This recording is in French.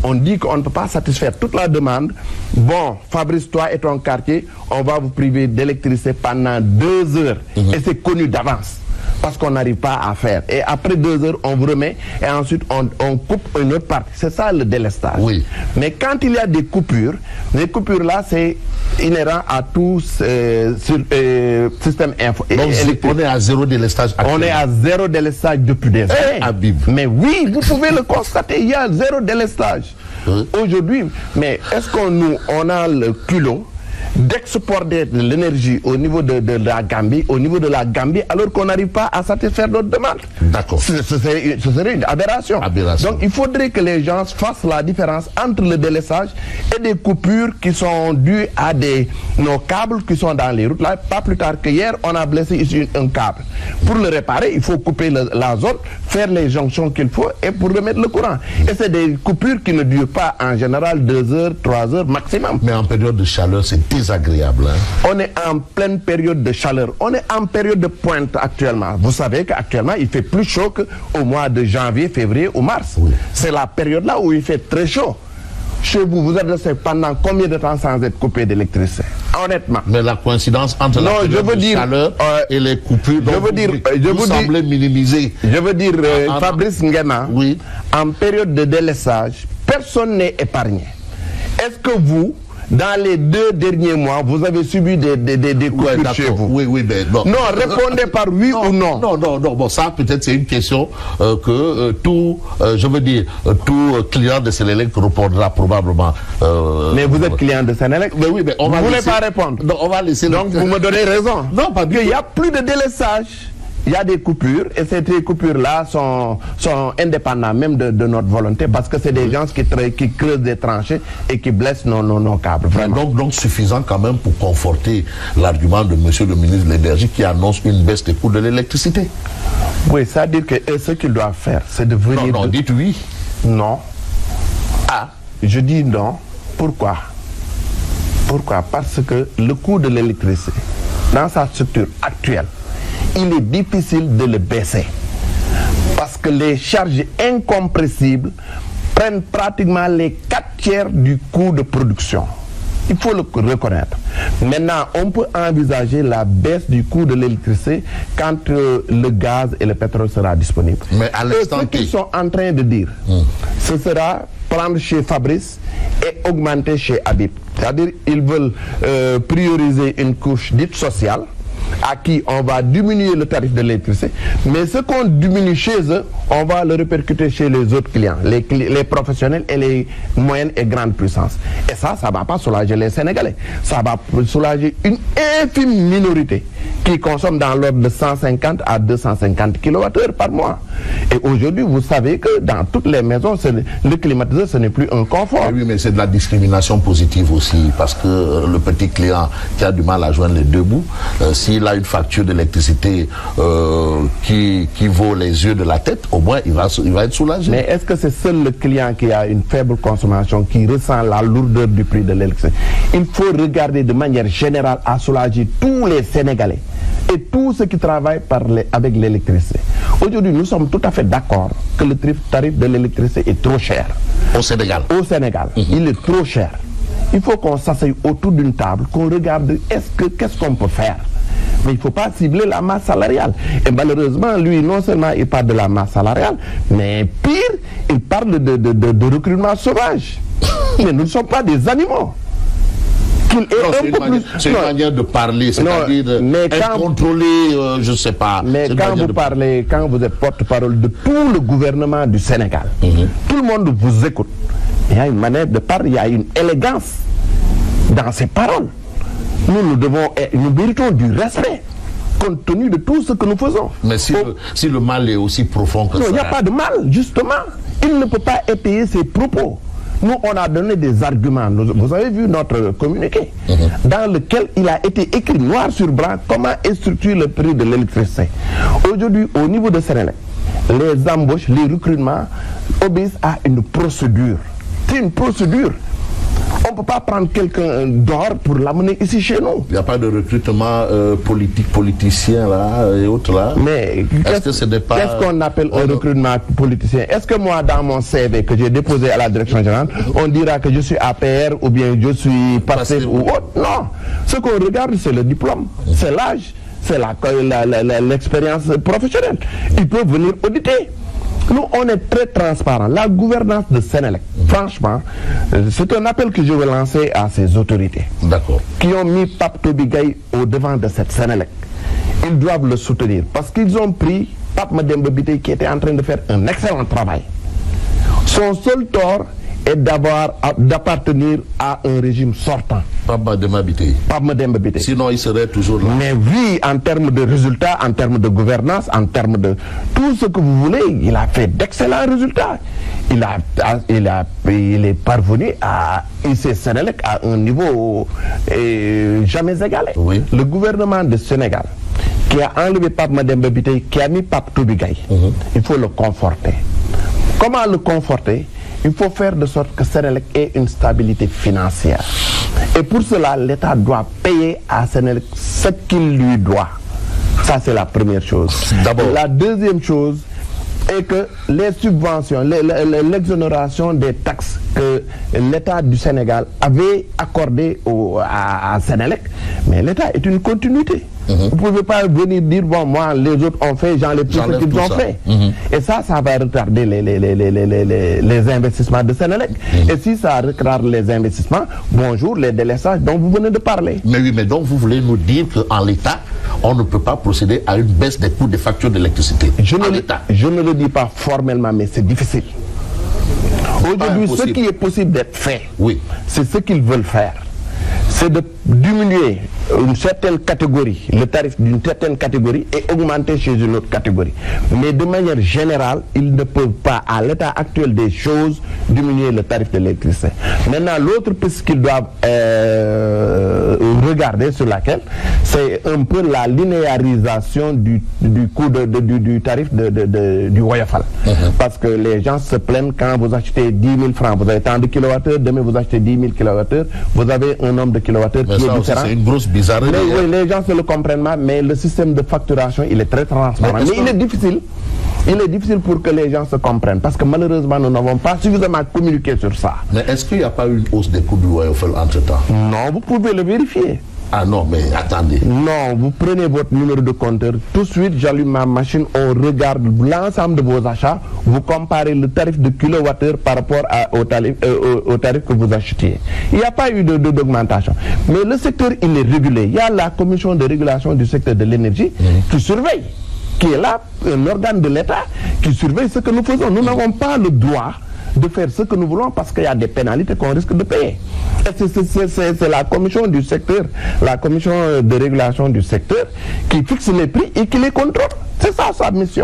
On dit qu'on ne peut pas satisfaire toute la demande. Bon, Fabrice, toi et ton quartier, on va vous priver d'électricité pendant 2 heures. Et c'est connu d'avance. Parce qu'on n'arrive pas à faire. Et après 2 heures, on vous remet et ensuite on coupe une autre partie. C'est ça le délestage. Oui. Mais quand il y a des coupures, les coupures-là, c'est inhérent à tout système info. Donc on est à 0 délestage actuellement. On est à 0 délestage depuis des années. Mais oui, vous pouvez le constater, il y a 0 délestage. Aujourd'hui, mais est-ce qu'on a le culot d'exporter de l'énergie au niveau de la Gambie, alors qu'on n'arrive pas à satisfaire notre demande? D'accord. Ce serait une aberration. Donc il faudrait que les gens fassent la différence entre le délestage et des coupures qui sont dues à nos câbles qui sont dans les routes. Là, pas plus tard que hier, on a blessé ici un câble. Pour le réparer, il faut couper la zone, faire les jonctions qu'il faut et pour remettre le courant. Et c'est des coupures qui ne durent pas en général 2 heures, 3 heures maximum. Mais en période de chaleur, c'est désagréable. On est en pleine période de chaleur. On est en période de pointe actuellement. Vous savez qu'actuellement, il fait plus chaud qu'au mois de janvier, février ou mars. Oui. C'est la période là où il fait très chaud. Chez vous, vous êtes resté pendant combien de temps sans être coupé d'électricité? Honnêtement. Mais la coïncidence entre la période de chaleur et les coupures, vous semblez minimiser. Je veux dire, Fabrice Nguema, en période de délestage, personne n'est épargné. Est-ce que vous, dans les 2 derniers mois, vous avez subi des coupures chez vous? Oui, mais bon. Non, répondez par oui ou non. Non, bon, ça peut-être c'est une question que tout client de Sénélec répondra probablement. Mais vous êtes client de Sénélec? Mais oui, mais on va vous ne voulez pas répondre? Non, on va laisser. Donc vous me donnez raison. Non, pas du tout. Il n'y a plus de délestage. Il y a des coupures et ces coupures-là sont indépendantes même de notre volonté parce que c'est des gens qui creusent des tranchées et qui blessent nos câbles. Donc suffisant quand même pour conforter l'argument de monsieur le ministre de l'Énergie qui annonce une baisse des coûts de l'électricité. Oui, c'est-à-dire que ce qu'ils doivent faire, c'est de venir... Non, dites oui. Non. Ah, je dis non. Pourquoi? Parce que le coût de l'électricité, dans sa structure actuelle, il est difficile de le baisser parce que les charges incompressibles prennent pratiquement les 4/3 du coût de production. Il faut le reconnaître. Maintenant, on peut envisager la baisse du coût de l'électricité quand le gaz et le pétrole sera disponible. Mais à l'instant ce qu'ils sont en train de dire, ce sera prendre chez Fabrice et augmenter chez Habib. C'est-à-dire ils veulent prioriser une couche dite sociale à qui on va diminuer le tarif de l'électricité, mais ce qu'on diminue chez eux, on va le répercuter chez les autres clients, les professionnels et les moyennes et grandes puissances. Et ça ne va pas soulager les Sénégalais. Ça va soulager une infime minorité qui consomme dans l'ordre de 150 à 250 kWh par mois. Et aujourd'hui, vous savez que dans toutes les maisons, le climatiseur, ce n'est plus un confort. Oui, mais c'est de la discrimination positive aussi, parce que le petit client qui a du mal à joindre les deux bouts, s'il a une facture d'électricité qui vaut les yeux de la tête, au moins il va être soulagé. Mais est-ce que c'est seul le client qui a une faible consommation qui ressent la lourdeur du prix de l'électricité? Il faut regarder de manière générale à soulager tous les Sénégalais et tous ceux qui travaillent avec l'électricité. Aujourd'hui, nous sommes tout à fait d'accord que le tarif de l'électricité est trop cher. Au Sénégal. Au Sénégal. Il est trop cher. Il faut qu'on s'asseye autour d'une table, qu'on regarde qu'est-ce qu'on peut faire. Mais il ne faut pas cibler la masse salariale. Et malheureusement, lui, non seulement il parle de la masse salariale, mais pire, il parle de recrutement sauvage. Mais nous ne sommes pas des animaux. C'est une manière de parler, c'est-à-dire contrôler, je ne sais pas. Mais quand vous parlez, quand vous êtes porte-parole de tout le gouvernement du Sénégal, tout le monde vous écoute. Il y a une manière de parler, il y a une élégance dans ces paroles. Nous méritons du respect compte tenu de tout ce que nous faisons. Mais si le mal est aussi profond que ça... Non, il n'y a pas de mal, justement. Il ne peut pas étayer ses propos. Nous, on a donné des arguments. Vous avez vu notre communiqué, dans lequel il a été écrit noir sur blanc comment est structuré le prix de l'électricité. Aujourd'hui, au niveau de Sénélec, les embauches, les recrutements obéissent à une procédure. C'est une procédure. On ne peut pas prendre quelqu'un dehors pour l'amener ici chez nous. Il n'y a pas de recrutement politicien là et autres là. Mais qu'est-ce qu'on appelle un recrutement politicien? Est-ce que moi, dans mon CV que j'ai déposé à la direction générale, on dira que je suis APR ou bien je suis Pastef ou autre? Non. Ce qu'on regarde, c'est le diplôme, c'est l'âge, c'est l'expérience professionnelle. Ils peuvent venir auditer. Nous, on est très transparent. La gouvernance de Senelec, franchement, c'est un appel que je veux lancer à ces autorités. D'accord. Qui ont mis Pape Toby Gaye au devant de cette Senelec. Ils doivent le soutenir parce qu'ils ont pris Pape Mademba Bitèye qui était en train de faire un excellent travail. Son seul tort est d'appartenir à un régime sortant. Pape Mademba Bitèye. Pape Mademba Bitèye. Sinon, il serait toujours là. Mais oui, en termes de résultats, en termes de gouvernance, en termes de tout ce que vous voulez, il a fait d'excellents résultats. Il est parvenu à hisser Senelec à un niveau jamais égalé. Oui. Le gouvernement de Sénégal, qui a enlevé Pape Mademba Bitèye, qui a mis Pape Toby Gaye, il faut le conforter. Comment le conforter? Il faut faire de sorte que Senelec ait une stabilité financière. Et pour cela, l'État doit payer à Senelec ce qu'il lui doit. Ça, c'est la première chose. D'abord. La deuxième chose est que les subventions, l'exonération des taxes que l'État du Sénégal avait accordées à Senelec, mais l'État est une continuité. Vous ne pouvez pas venir dire, bon, moi, les autres ont fait, j'enlève tout ce qu'ils ont fait. Et ça va retarder les investissements de Senelec. Et si ça retarde les investissements, bonjour, les délaissages dont vous venez de parler. Mais oui, mais donc vous voulez nous dire qu'en l'État, on ne peut pas procéder à une baisse des coûts des factures d'électricité. Je ne le dis pas formellement, mais c'est difficile. Aujourd'hui, ce qui est possible d'être fait, oui, c'est ce qu'ils veulent faire. C'est de diminuer une certaine catégorie, le tarif d'une certaine catégorie et augmenter chez une autre catégorie. Mais de manière générale, ils ne peuvent pas, à l'état actuel des choses, diminuer le tarif de l'électricité. Maintenant, l'autre piste qu'ils doivent regarder sur laquelle, c'est un peu la linéarisation du coût du tarif du Woyofal. Parce que les gens se plaignent quand vous achetez 10 000 francs, vous avez tant de kilowattheures, demain vous achetez 10 000 kilowattheures, vous avez un nombre de kilowattheures qui est différent. C'est une grosse bizarrerie. Oui, les gens ne le comprennent pas, mais le système de facturation, il est très transparent. Mais il est difficile. Il est difficile pour que les gens se comprennent, parce que malheureusement, nous n'avons pas suffisamment communiqué sur ça. Mais est-ce qu'il n'y a pas eu une hausse des coûts du Woyofal entre-temps? Non, vous pouvez le vérifier. Ah non, mais attendez. Non, vous prenez votre numéro de compteur, tout de suite j'allume ma machine, on regarde l'ensemble de vos achats, vous comparez le tarif de kilowattheure par rapport au tarif que vous achetiez. Il n'y a pas eu d'augmentation. Mais le secteur, il est régulé. Il y a la commission de régulation du secteur de l'énergie qui surveille, qui est là, un organe de l'État qui surveille ce que nous faisons. Nous n'avons pas le droit de faire ce que nous voulons parce qu'il y a des pénalités qu'on risque de payer. C'est la commission du secteur, la commission de régulation du secteur qui fixe les prix et qui les contrôle. C'est ça sa mission.